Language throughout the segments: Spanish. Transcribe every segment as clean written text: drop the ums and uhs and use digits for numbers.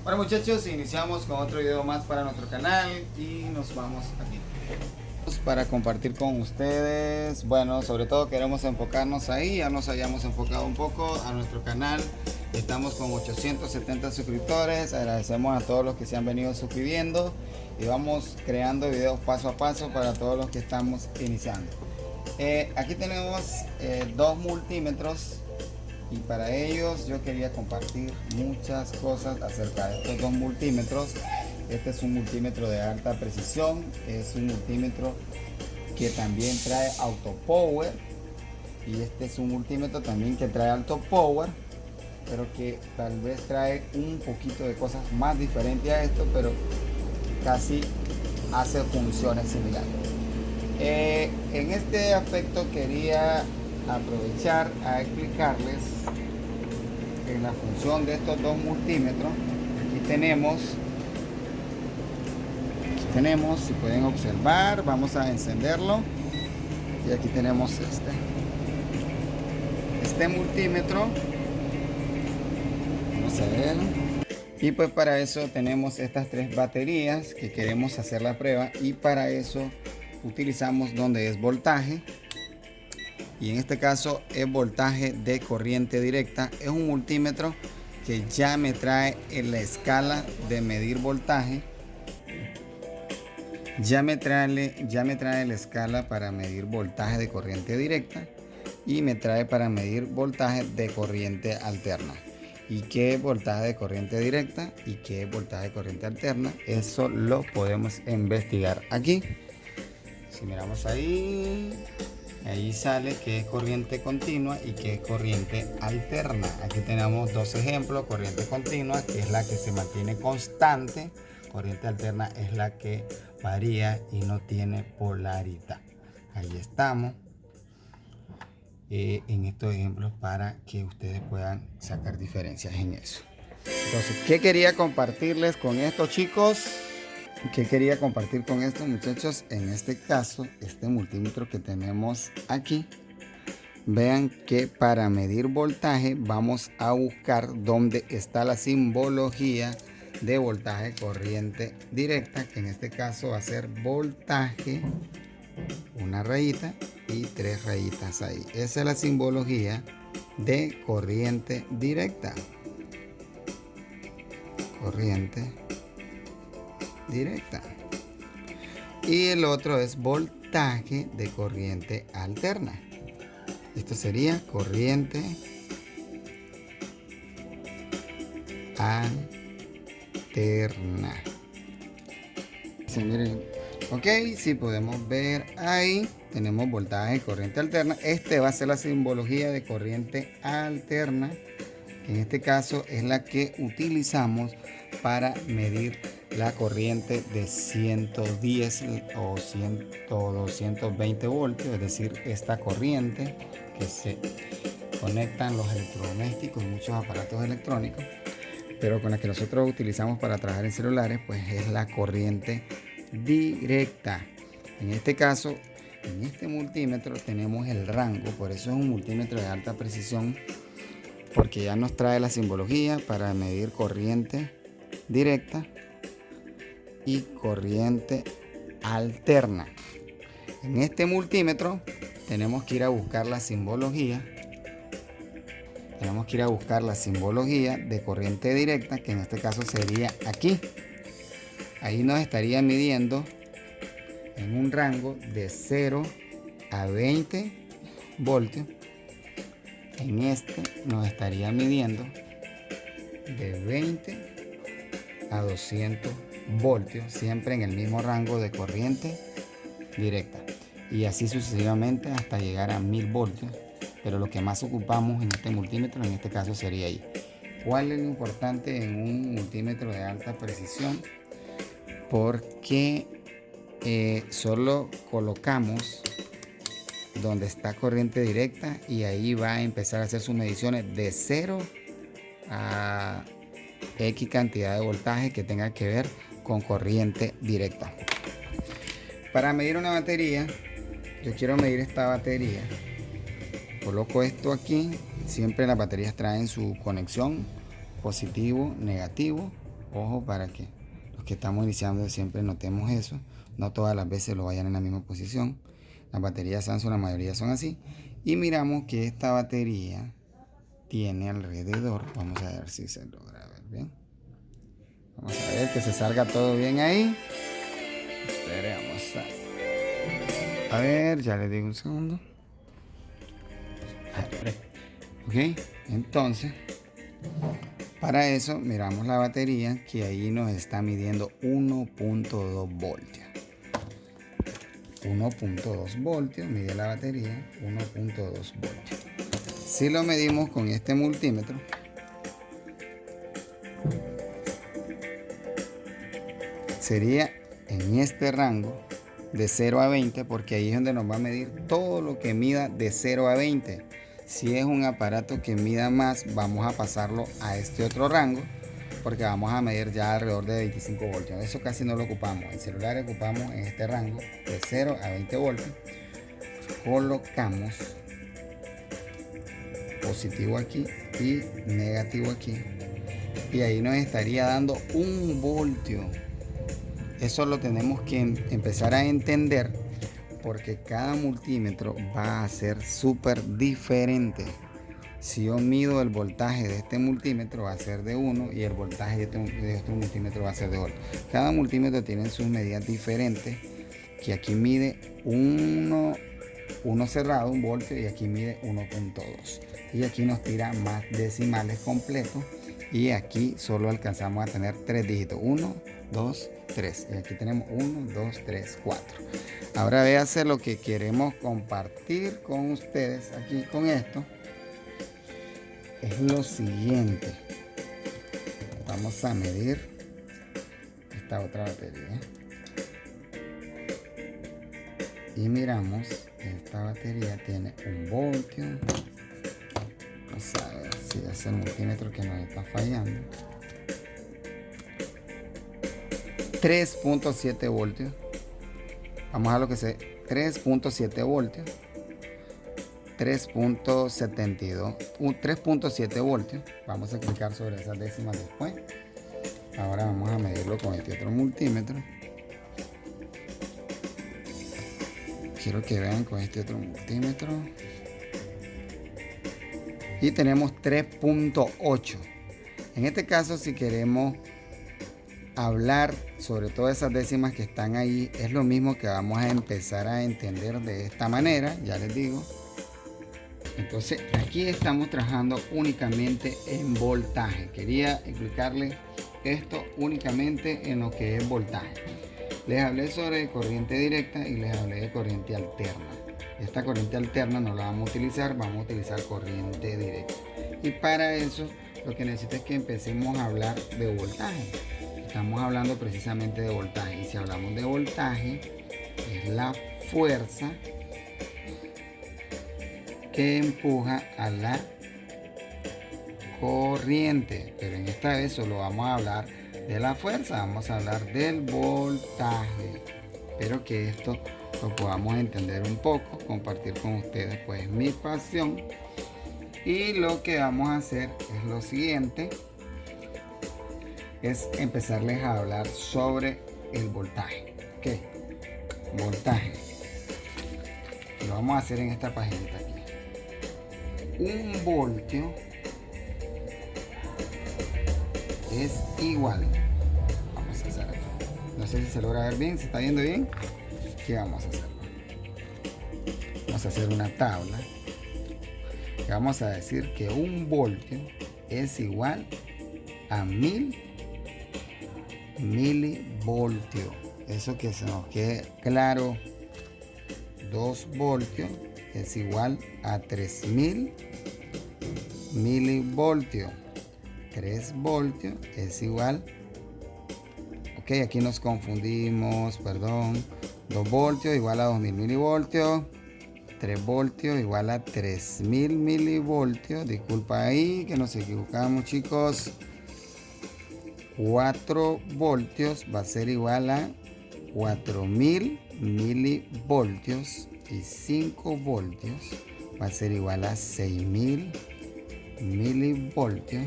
Bueno muchachos, iniciamos con otro video más para nuestro canal y nos vamos aquí para compartir con ustedes. Bueno, sobre todo queremos enfocarnos ahí, ya nos hayamos enfocado un poco a nuestro canal. Estamos con 870 suscriptores, agradecemos a todos los que se han venido suscribiendo y vamos creando videos paso a paso para todos los que estamos iniciando. Aquí tenemos dos multímetros y para ellos yo quería compartir muchas cosas acerca de estos dos multímetros. Este es un multímetro de alta precisión, es un multímetro que también trae auto power, y este es un multímetro también que trae alto power, pero que tal vez trae un poquito de cosas más diferentes a esto, pero casi hace funciones similares. En este aspecto quería aprovechar a explicarles en la función de estos dos multímetros. Aquí tenemos, si pueden observar, vamos a encenderlo y aquí tenemos este multímetro. Vamos a ver. Y pues para eso tenemos estas tres baterías que queremos hacer la prueba, y para eso utilizamos donde es voltaje, y en este caso es voltaje de corriente directa. Es un multímetro que ya me trae en la escala de medir voltaje, ya me trae la escala para medir voltaje de corriente directa y me trae para medir voltaje de corriente alterna. ¿Y qué es voltaje de corriente directa y qué es voltaje de corriente alterna? Eso lo podemos investigar aquí. Si miramos ahí sale que es corriente continua y que es corriente alterna. Aquí tenemos dos ejemplos: corriente continua, que es la que se mantiene constante; corriente alterna es la que varía y no tiene polaridad. Ahí estamos en estos ejemplos para que ustedes puedan sacar diferencias en eso. Entonces, ¿qué quería compartirles con estos chicos? ¿Qué quería compartir con estos muchachos? En este caso, este multímetro que tenemos aquí, vean que para medir voltaje vamos a buscar dónde está la simbología de voltaje corriente directa, que en este caso va a ser voltaje, una rayita y tres rayitas ahí. Esa es la simbología de corriente directa. Corriente directa. Y el otro es voltaje de corriente alterna. Esto sería corriente alterna. Sí, miren. Ok, si podemos ver ahí, tenemos voltaje de corriente alterna. Este va a ser la simbología de corriente alterna. En este caso es la que utilizamos para medir la corriente de 110 o 100 o 220 voltios, es decir, esta corriente que se conectan los electrodomésticos y muchos aparatos electrónicos, pero con la que nosotros utilizamos para trabajar en celulares, pues es la corriente directa. En este caso, en este multímetro tenemos el rango, por eso es un multímetro de alta precisión, porque ya nos trae la simbología para medir corriente directa y corriente alterna. En este multímetro tenemos que ir a buscar la simbología. Tenemos que ir a buscar la simbología de corriente directa, que en este caso sería aquí. Ahí nos estaría midiendo en un rango de 0 a 20 voltios. En este nos estaría midiendo de 20 a 200 voltios, siempre en el mismo rango de corriente directa, y así sucesivamente hasta llegar a 1000 voltios, pero lo que más ocupamos en este multímetro en este caso sería ahí. ¿Cuál es lo importante en un multímetro de alta precisión? Porque solo colocamos donde está corriente directa y ahí va a empezar a hacer sus mediciones de 0 a X cantidad de voltaje que tenga que ver con corriente directa. Para medir una batería, yo quiero medir esta batería. Coloco esto aquí. Siempre las baterías traen su conexión positivo, negativo, Ojo, para que los que estamos iniciando siempre notemos eso. No todas las veces lo vayan en la misma posición. Las baterías Samsung, la mayoría son así. Y miramos que esta batería tiene alrededor, vamos a ver si se logra ver bien. Vamos a ver que se salga todo bien ahí. Esperemos a ver, ya le digo un segundo. Ok, entonces para eso miramos la batería, que ahí nos está midiendo 1.2 voltios. 1.2 voltios mide la batería, 1.2 voltios. Si lo medimos con este multímetro, sería en este rango de 0 a 20, porque ahí es donde nos va a medir todo lo que mida de 0 a 20. Si es un aparato que mida más, vamos a pasarlo a este otro rango, porque vamos a medir ya alrededor de 25 voltios. Eso casi no lo ocupamos. El celular ocupamos en este rango de 0 a 20 voltios. Colocamos positivo aquí y negativo aquí, y ahí nos estaría dando 1 voltio. Eso lo tenemos que empezar a entender, porque cada multímetro va a ser súper diferente. Si yo mido el voltaje de este multímetro, va a ser de 1, y el voltaje de este multímetro va a ser de 8. Cada multímetro tiene sus medidas diferentes, que aquí mide 1 cerrado, 1 voltio, y aquí mide 1.2. Y aquí nos tira más decimales completos, y aquí solo alcanzamos a tener 3 dígitos: 1, 2, 3. Y aquí tenemos 1, 2, 3, 4. Ahora véase lo que queremos compartir con ustedes aquí con esto. Es lo siguiente. Vamos a medir esta otra batería. Y miramos, esta batería tiene 1 voltio. Vamos a ver si es el multímetro que nos está fallando. 3.7 voltios. Vamos a lo que sea, 3.7 voltios. 3.72, 3.7 voltios. Vamos a clicar sobre esas décimas después. Ahora vamos a medirlo con este otro multímetro. Quiero que vean con este otro multímetro. Y tenemos 3.8. En este caso, si queremos hablar sobre todas esas décimas que están ahí, es lo mismo que vamos a empezar a entender de esta manera. Ya les digo. Entonces aquí estamos trabajando únicamente en voltaje. Quería explicarles esto únicamente en lo que es voltaje. Les hablé sobre corriente directa y les hablé de corriente alterna. Esta corriente alterna no la vamos a utilizar, vamos a utilizar corriente directa. Y para eso lo que necesito es que empecemos a hablar de voltaje. Estamos hablando precisamente de voltaje. Y si hablamos de voltaje, es la fuerza que empuja a la corriente, pero en esta vez solo vamos a hablar de la fuerza, vamos a hablar del voltaje. Espero que esto lo podamos entender un poco, compartir con ustedes pues mi pasión. Y lo que vamos a hacer es lo siguiente, es empezarles a hablar sobre el voltaje. ¿Qué? Voltaje. Lo vamos a hacer en esta paginita aquí. 1 voltio es igual. Vamos a hacer aquí. No sé si se logra ver bien, ¿se está viendo bien? ¿Qué vamos a hacer? Vamos a hacer una tabla. Y vamos a decir que 1 voltio es igual a 1000 milivoltios. Eso que se nos quede claro. 2 voltios es igual a 3000 milivoltios. 3 voltios es igual, ok, aquí nos confundimos, perdón. 2 voltios igual a 2000 milivoltios. 3 voltios igual a 3000 milivoltios. Disculpa ahí que nos equivocamos, chicos. 4 voltios va a ser igual a 4000 milivoltios. Y 5 voltios va a ser igual a 6000 milivoltios.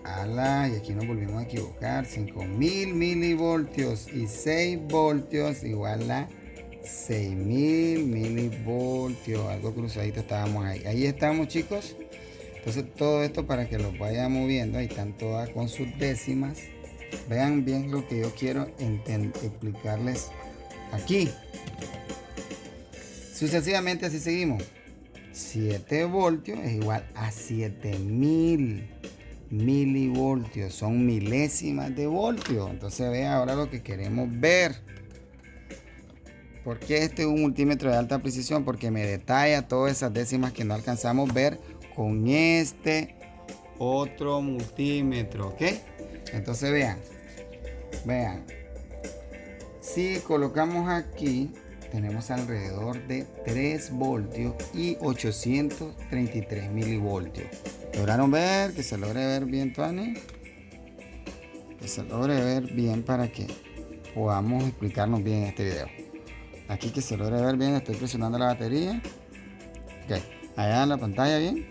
ala, y aquí nos volvimos a equivocar. 5000 milivoltios y 6 voltios igual a 6000 milivoltios. Algo cruzadito estábamos ahí. Ahí estamos, chicos. Entonces todo esto para que los vaya moviendo. Ahí están todas con sus décimas. Vean bien lo que yo quiero explicarles aquí. Sucesivamente así seguimos. 7 voltios es igual a 7000 milivoltios. Son milésimas de voltio. Entonces vean ahora lo que queremos ver. ¿Por qué este es un multímetro de alta precisión? Porque me detalla todas esas décimas que no alcanzamos a ver con este otro multímetro. ¿Ok? Entonces vean. Si colocamos aquí, tenemos alrededor de 3 voltios y 833 milivoltios. ¿Lograron ver? Que se logre ver bien, Tuani. Que se logre ver bien para que podamos explicarnos bien este video. Aquí que se logre ver bien, estoy presionando la batería. Ok, allá en la pantalla bien.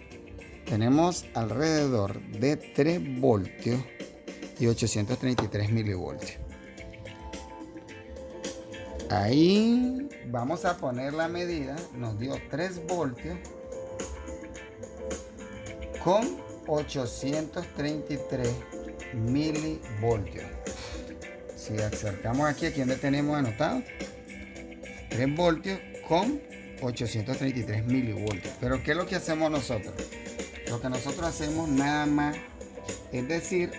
Tenemos alrededor de 3 voltios y 833 milivoltios. Ahí vamos a poner la medida. Nos dio 3 voltios con 833 milivoltios. Si acercamos aquí donde tenemos anotado 3 voltios con 833 milivoltios. Pero ¿qué es lo que hacemos nosotros? Lo que nosotros hacemos nada más es decir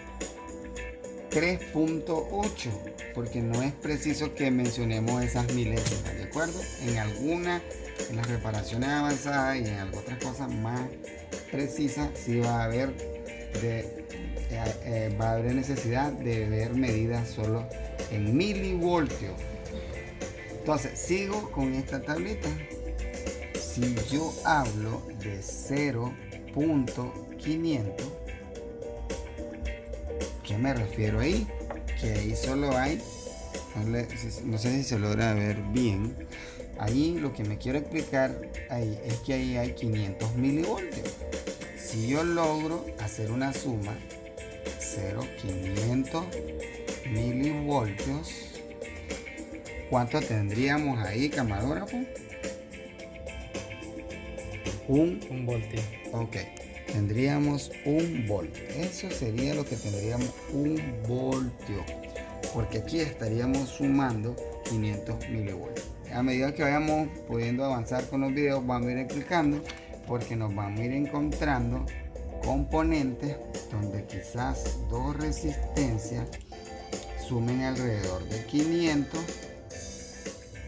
3.8, porque no es preciso que mencionemos esas milésimas, ¿de acuerdo? En las reparaciones avanzadas y en otras cosas más precisas sí va a haber necesidad de ver medidas solo en milivoltios. Entonces sigo con esta tablita. Si yo hablo de 0.500, ¿qué me refiero ahí? Que ahí solo hay, no sé si se logra ver bien, ahí lo que me quiero explicar ahí es que ahí hay 500 milivoltios. Si yo logro hacer una suma, 0,500 milivoltios, ¿cuánto tendríamos ahí, camarógrafo? Un voltio. Ok. Tendríamos 1 voltio. Eso sería lo que tendríamos, 1 voltio. Porque aquí estaríamos sumando 500 milivoltios. A medida que vayamos pudiendo avanzar con los videos, vamos a ir explicando, porque nos vamos a ir encontrando componentes donde quizás 2 resistencias sumen alrededor de 500,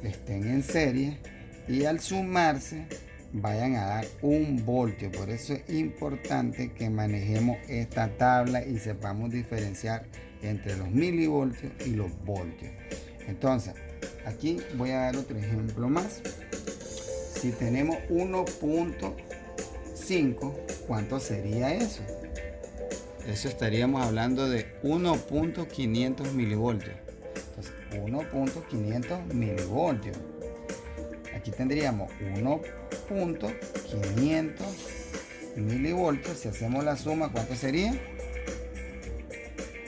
estén en serie y al sumarse vayan a dar 1 voltio. Por eso es importante que manejemos esta tabla y sepamos diferenciar entre los milivoltios y los voltios. Entonces aquí voy a dar otro ejemplo más. Si tenemos 1.5, ¿cuánto sería eso? Eso estaríamos hablando de 1.500 milivoltios. Entonces 1.500 milivoltios. Aquí tendríamos 1.500 milivoltios. Si hacemos la suma, ¿cuánto sería?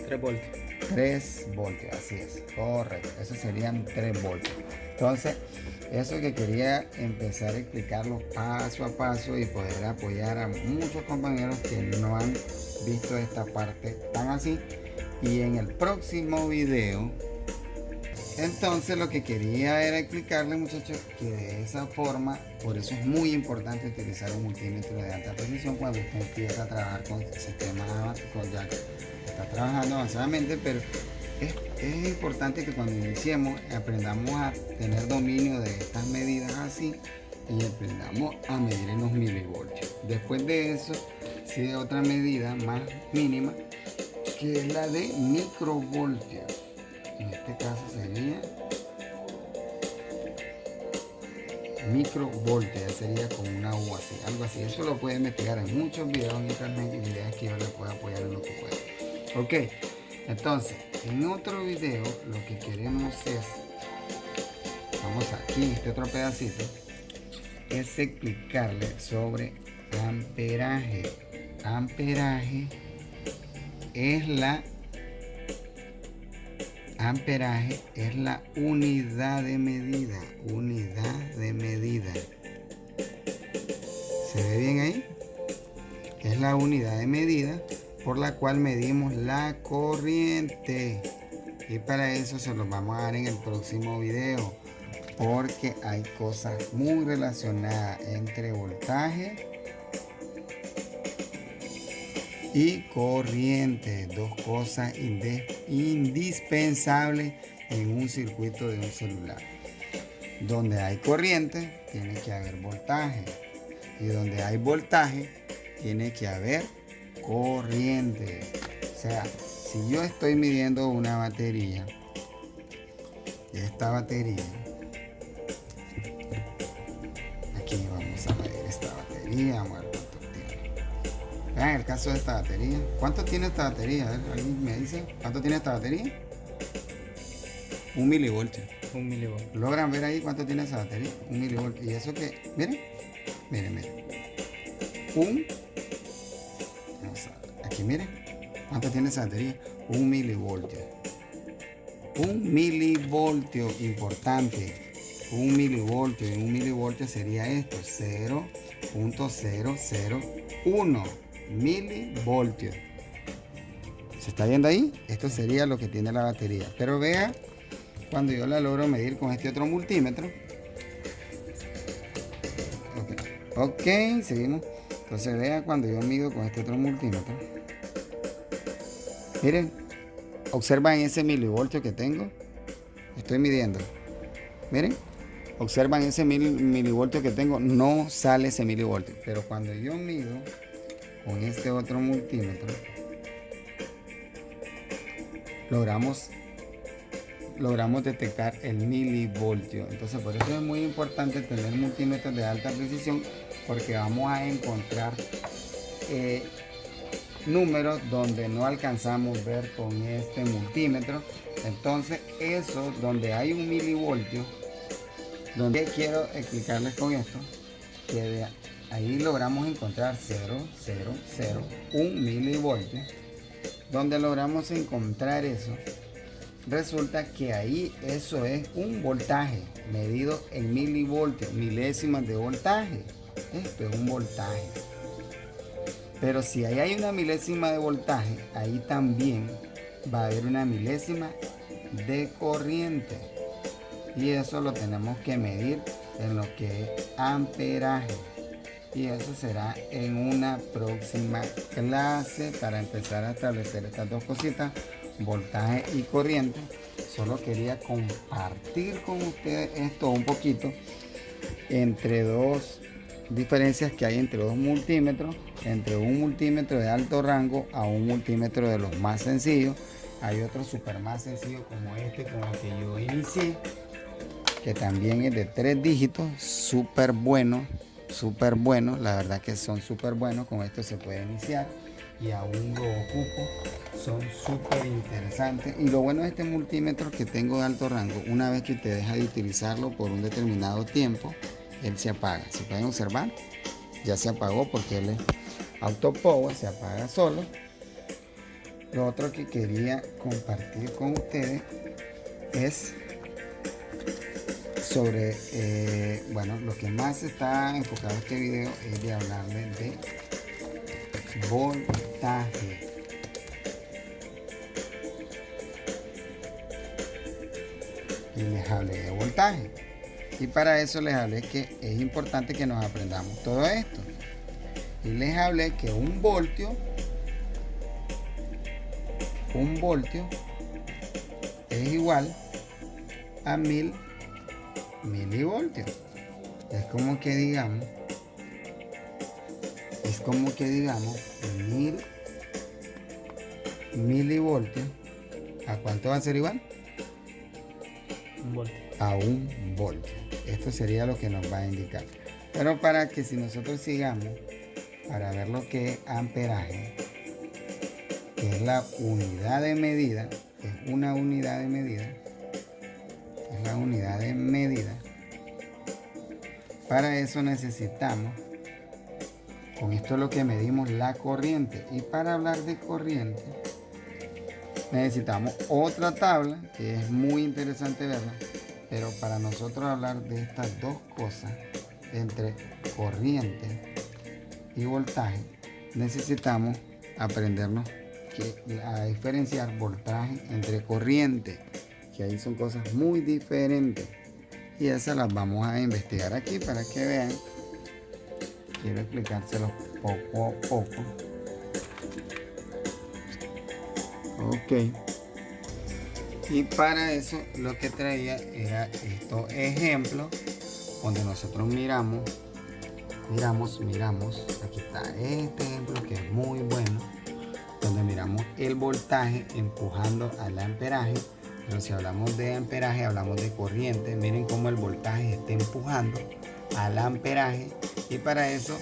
3 voltios. 3 voltios, así es, correcto. Eso serían 3 voltios. Entonces, eso que quería empezar a explicarlo paso a paso y poder apoyar a muchos compañeros que no han visto esta parte tan así. Y en el próximo video, entonces lo que quería era explicarles, muchachos, que de esa forma, por eso es muy importante utilizar un multímetro de alta precisión cuando usted empieza a trabajar con sistemas, ya está trabajando avanzadamente, pero es importante que cuando iniciemos aprendamos a tener dominio de estas medidas así y aprendamos a medir en los milivoltios. Después de eso sigue otra medida más mínima, que es la de microvoltios. En este caso sería microvoltios, ya sería como una U así, algo así. Eso lo pueden investigar en muchos videos en internet y ideas que yo les puedo apoyar en lo que pueda. Ok, entonces en otro video lo que queremos es, vamos aquí, este otro pedacito, es explicarles sobre amperaje. Amperaje es la amperaje, es la unidad de medida. Unidad de medida. ¿Se ve bien ahí? Es la unidad de medida por la cual medimos la corriente. Y para eso se los vamos a dar en el próximo video, porque hay cosas muy relacionadas entre voltaje y corriente, dos cosas indispensables en un circuito de un celular. Donde hay corriente, tiene que haber voltaje, y donde hay voltaje, tiene que haber corriente. O sea, si yo estoy midiendo una batería, esta batería, aquí vamos a medir esta batería, vamos a ver cuánto tiene. Vean el caso de esta batería. ¿Cuánto tiene esta batería? A ver, ¿alguien me dice cuánto tiene esta batería? 1 milivoltio. 1 milivoltio. ¿Logran ver ahí cuánto tiene esa batería? 1 milivoltio. Y eso que, miren, miren. Vamos a ver, aquí miren, ¿cuánto tiene esa batería? 1 milivoltio. 1 milivoltio, importante. 1 milivoltio, y 1 milivoltio sería esto, 0.001 milivoltios. ¿Se está viendo ahí? Esto sería lo que tiene la batería. Pero vea, cuando yo la logro medir con este otro multímetro. Ok, seguimos. Entonces vea cuando yo mido con este otro multímetro. Miren, observan ese milivoltio que tengo. Estoy midiendo. Miren, observan ese milivoltio que tengo. No sale ese milivoltio. Pero cuando yo mido con este otro multímetro, logramos detectar el milivoltio. Entonces por eso es muy importante tener multímetros de alta precisión, porque vamos a encontrar números donde no alcanzamos ver con este multímetro. Entonces eso, donde hay un milivoltio, donde quiero explicarles con esto, que ahí logramos encontrar 0.001 milivoltio. Donde logramos encontrar eso, resulta que ahí eso es un voltaje medido en milivoltios, milésimas de voltaje. Esto es un voltaje. Pero si ahí hay una milésima de voltaje, ahí también va a haber una milésima de corriente. Y eso lo tenemos que medir en lo que es amperaje. Y eso será en una próxima clase, para empezar a establecer estas dos cositas, voltaje y corriente. Solo quería compartir con ustedes esto un poquito, entre dos diferencias que hay entre dos multímetros, entre un multímetro de alto rango a un multímetro de los más sencillos. Hay otro súper más sencillo como este, con el que yo inicié, que también es de 3 dígitos, súper bueno, la verdad que son súper buenos. Con esto se puede iniciar y aún lo ocupo, son súper interesantes. Y lo bueno de este multímetro que tengo de alto rango, una vez que te deja de utilizarlo por un determinado tiempo, él se apaga. Si pueden observar, ya se apagó porque él es auto power, se apaga solo. Lo otro que quería compartir con ustedes es sobre, bueno, lo que más está enfocado este video es de hablarles de voltaje. Y les hablé de voltaje. Y para eso les hablé que es importante que nos aprendamos todo esto. Y les hablé que un voltio es igual a 1000 milivoltios. Es como que digamos 1000 milivoltios. ¿A cuánto va a ser igual? Un voltio. A 1 voltio. Esto sería lo que nos va a indicar. Pero para que si nosotros sigamos, para ver lo que es amperaje, que es la unidad de medida, es una unidad de medida, es la unidad de medida. Para eso necesitamos, con esto es lo que medimos la corriente. Y para hablar de corriente, necesitamos otra tabla que es muy interesante verla, pero para nosotros hablar de estas dos cosas entre corriente y voltaje necesitamos aprendernos a diferenciar voltaje entre corriente, que ahí son cosas muy diferentes, y esas las vamos a investigar aquí para que vean. Quiero explicárselos poco a poco. Ok, y para eso lo que traía era estos ejemplos donde nosotros miramos, aquí está este ejemplo que es muy bueno, donde miramos el voltaje empujando al amperaje. Pero si hablamos de amperaje, hablamos de corriente. Miren cómo el voltaje está empujando al amperaje, y para eso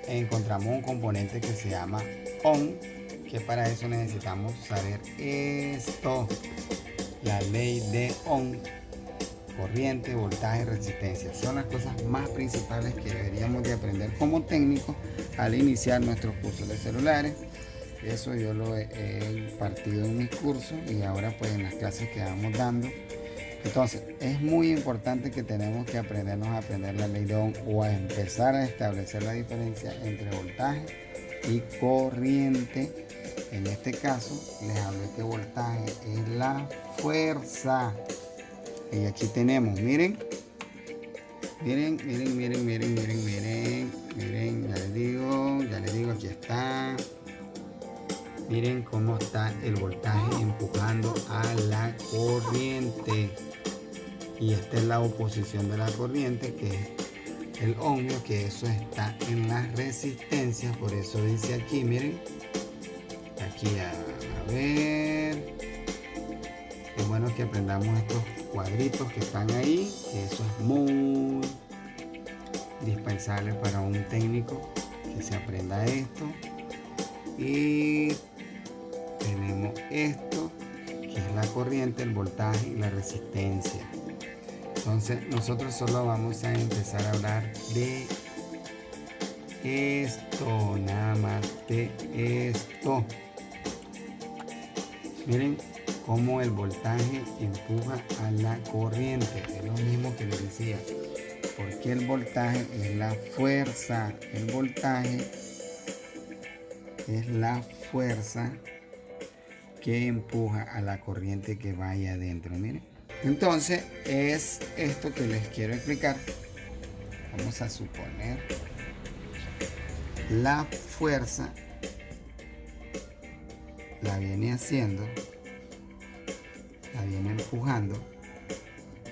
encontramos un componente que se llama Ohm, que para eso necesitamos saber esto, la ley de Ohm: corriente, voltaje, resistencia. Son las cosas más principales que deberíamos de aprender como técnicos al iniciar nuestros cursos de celulares. Eso yo lo he impartido en mis cursos y ahora pues en las clases que vamos dando. Entonces es muy importante que tenemos que aprendernos a aprender la ley de Ohm, o a empezar a establecer la diferencia entre voltaje y corriente. En este caso les hablé que voltaje es la fuerza. Y aquí tenemos, miren, ya les digo, aquí está. Miren cómo está el voltaje empujando a la corriente. Y esta es la oposición de la corriente, que es el ohmio, que eso está en las resistencias. Por eso dice aquí, miren, aquí a ver. Es bueno que aprendamos estos cuadritos que están ahí, que eso es muy indispensable para un técnico, que se aprenda esto. Y tenemos esto, que es la corriente, el voltaje y la resistencia. Entonces nosotros solo vamos a empezar a hablar de esto, nada más de esto. Miren cómo el voltaje empuja a la corriente. Es lo mismo que les decía, porque el voltaje es la fuerza. El voltaje es la fuerza que empuja a la corriente que vaya adentro. Miren, entonces es esto que les quiero explicar. Vamos a suponer la fuerza la viene haciendo, la viene empujando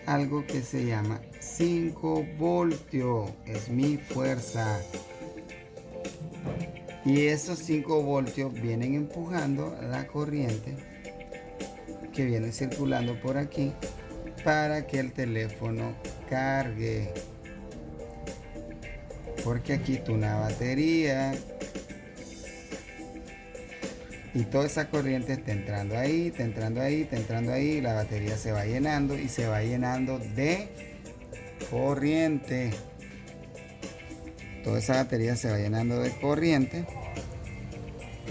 algo que se llama 5 voltios. Es mi fuerza. Y esos 5 voltios vienen empujando la corriente que viene circulando por aquí para que el teléfono cargue. Porque aquí está una batería y toda esa corriente está entrando ahí, está entrando ahí, está entrando ahí, y la batería se va llenando y se va llenando de corriente. Toda esa batería se va llenando de corriente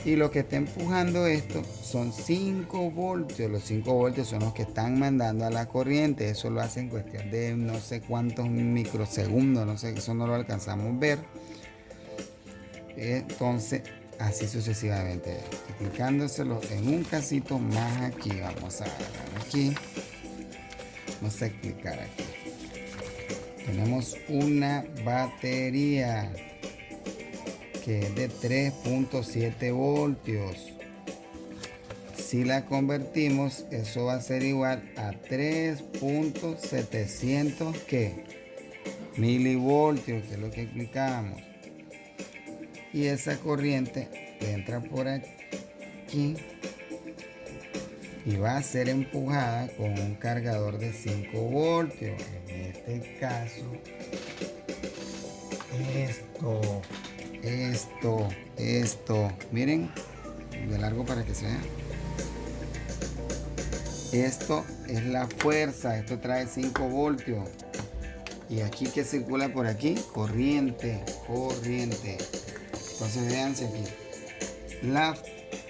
y lo que está empujando esto son 5 voltios. Los 5 voltios son los que están mandando a la corriente. Eso lo hace en cuestión de no sé cuántos microsegundos, no sé, eso no lo alcanzamos a ver. Entonces así sucesivamente, explicándoselo en un casito más. Aquí vamos a agarrar aquí, vamos a explicar aquí. Tenemos una batería que es de 3.7 voltios. Si la convertimos, eso va a ser igual a 3.700 milivoltios, que es lo que explicábamos. Y esa corriente entra por aquí y va a ser empujada con un cargador de 5 voltios. En este caso, esto. Miren, de largo para que se vea. Esto es la fuerza. Esto trae 5 voltios. Y aquí que circula por aquí, corriente. Entonces véanse aquí. La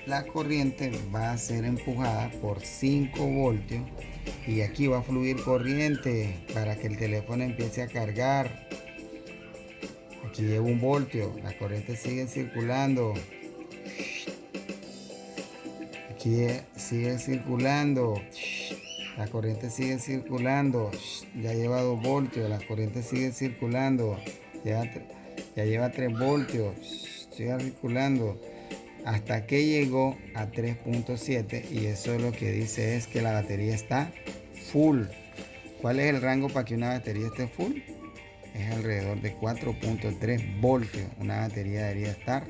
la corriente va a ser empujada por 5 voltios y aquí va a fluir corriente para que el teléfono empiece a cargar. Aquí lleva 1 voltio, la corriente sigue circulando. Aquí sigue circulando. La corriente sigue circulando. Ya lleva 2 voltios. La corriente sigue circulando. Ya lleva 3 voltios. Sigue circulando. Hasta que llegó a 3.7. Y eso lo que dice es que la batería está full. ¿Cuál es el rango para que una batería esté full? Es alrededor de 4.3 voltios. Una batería debería estar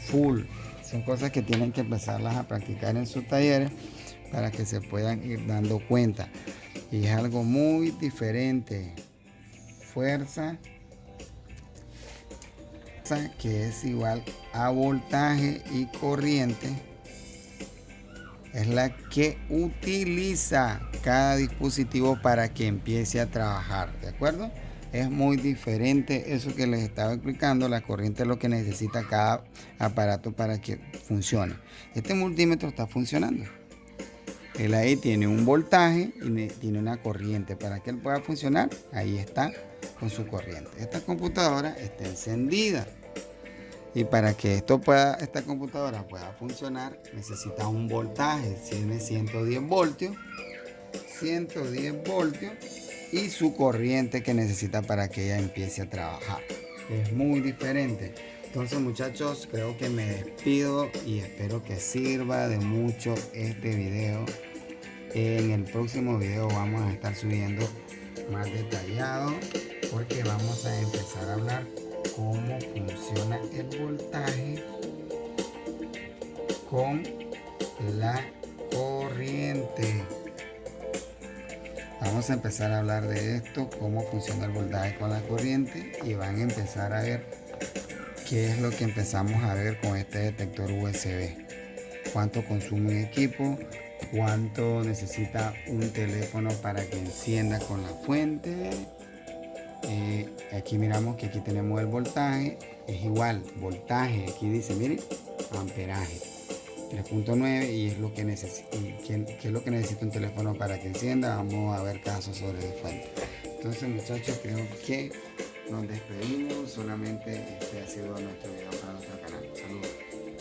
full. Son cosas que tienen que empezarlas a practicar en sus talleres para que se puedan ir dando cuenta. Y es algo muy diferente. Fuerza que es igual a voltaje y corriente es la que utiliza cada dispositivo para que empiece a trabajar, ¿de acuerdo? Es muy diferente eso que les estaba explicando. La corriente es lo que necesita cada aparato para que funcione. Este multímetro está funcionando. Él ahí tiene un voltaje y tiene una corriente. Para que él pueda funcionar, ahí está con su corriente. Esta computadora está encendida. Y para que esta computadora pueda funcionar, necesita un voltaje. Tiene 110 voltios. 110 voltios. Y su corriente que necesita para que ella empiece a trabajar. Es muy diferente. Entonces, muchachos, creo que me despido y espero que sirva de mucho este video. En el próximo video vamos a estar subiendo más detallado porque vamos a empezar a hablar cómo funciona el voltaje con la corriente. Vamos a empezar a hablar de esto, cómo funciona el voltaje con la corriente, y van a empezar a ver qué es lo que empezamos a ver con este detector USB. Cuánto consume un equipo, cuánto necesita un teléfono para que encienda con la fuente. Aquí miramos que aquí tenemos el voltaje, es igual, voltaje, aquí dice, miren, amperaje. 3.9 y es lo que necesita, ¿qué es lo que necesita un teléfono para que encienda? Vamos a ver casos sobre la fuente. Entonces, muchachos, creo que nos despedimos. Solamente este ha sido nuestro video para nosotros.